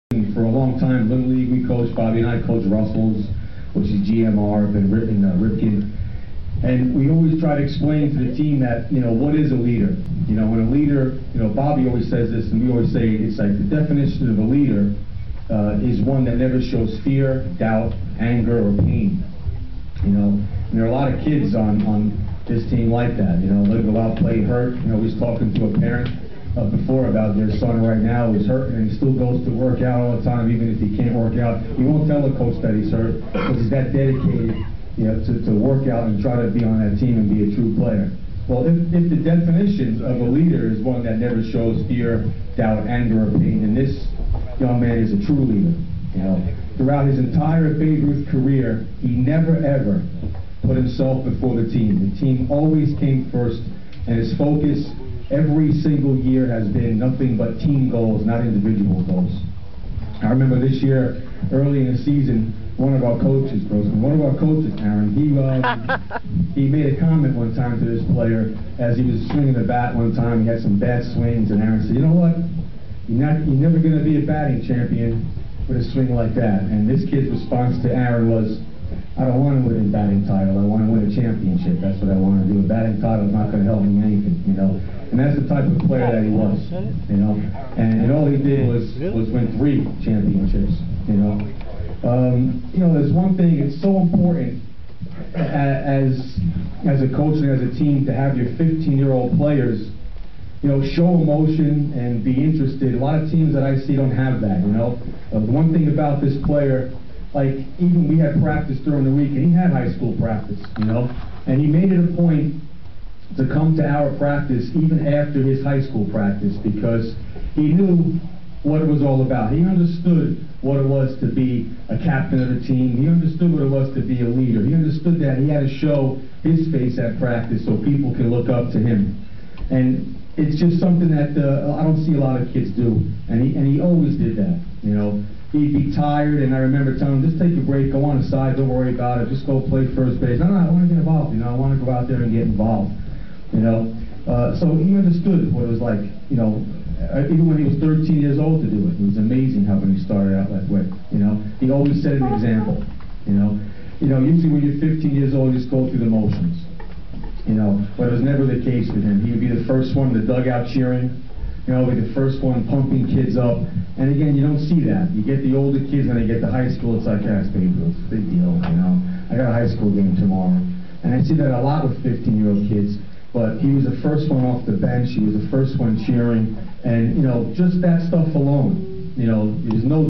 For a long time, Little League, we coached, Bobby and I coached Russell's, which is GMR, and Ripken. And we always try to explain to the team that, what is a leader? When a leader, Bobby always says this, and we always say, it's like the definition of a leader is one that never shows fear, doubt, anger, or pain. And there are a lot of kids on this team like that. They go out, play hurt. We was talking to a parent before about their son right now who's hurt, and he still goes to work out all the time, even if he can't work out. He won't tell the coach that he's hurt because he's that dedicated, to work out and try to be on that team and be a true player. Well, if the definition of a leader is one that never shows fear, doubt, anger, or pain, then this young man is a true leader. Throughout his entire Babe Ruth career, he never ever put himself before the team. The team always came first, and his focus every single year has been nothing but team goals, not individual goals. I remember this year, early in the season, one of our coaches, Aaron, he made a comment one time to this player as he was swinging the bat one time. He had some bad swings, and Aaron said, "You know what? You're never going to be a batting champion with a swing like that." And this kid's response to Aaron was, "I don't want to win a batting title. I want to win a championship. That's what I want to do. A batting title is not going to help me anything, And that's the type of player that he was, And all he did was win 3 championships, There's one thing. It's so important as a coach and as a team to have your 15-year-old players, show emotion and be interested. A lot of teams that I see don't have that, One thing about this player, like even we had practice during the week, and he had high school practice, and he made it a point to come to our practice even after his high school practice because he knew what it was all about. He understood what it was to be a captain of the team. He understood what it was to be a leader. He understood that he had to show his face at practice so people can look up to him. And it's just something that I don't see a lot of kids do. And he always did that, He'd be tired, and I remember telling him, just take a break, go on the side, don't worry about it, just go play first base. No, I want to get involved, I want to go out there and get involved, So he understood what it was like, even when he was 13 years old to do it. It was amazing how when he started out that way, He always set an example, Usually when you're 15 years old, you just go through the motions, But it was never the case with him. He would be the first one in the dugout cheering, be the first one pumping kids up. And again, you don't see that. You get the older kids and they get to high school, it's like, it's Babe Ruth, big deal, I got a high school game tomorrow. And I see that a lot with 15-year-old kids. But he was the first one off the bench, he was the first one cheering, and just that stuff alone, there's no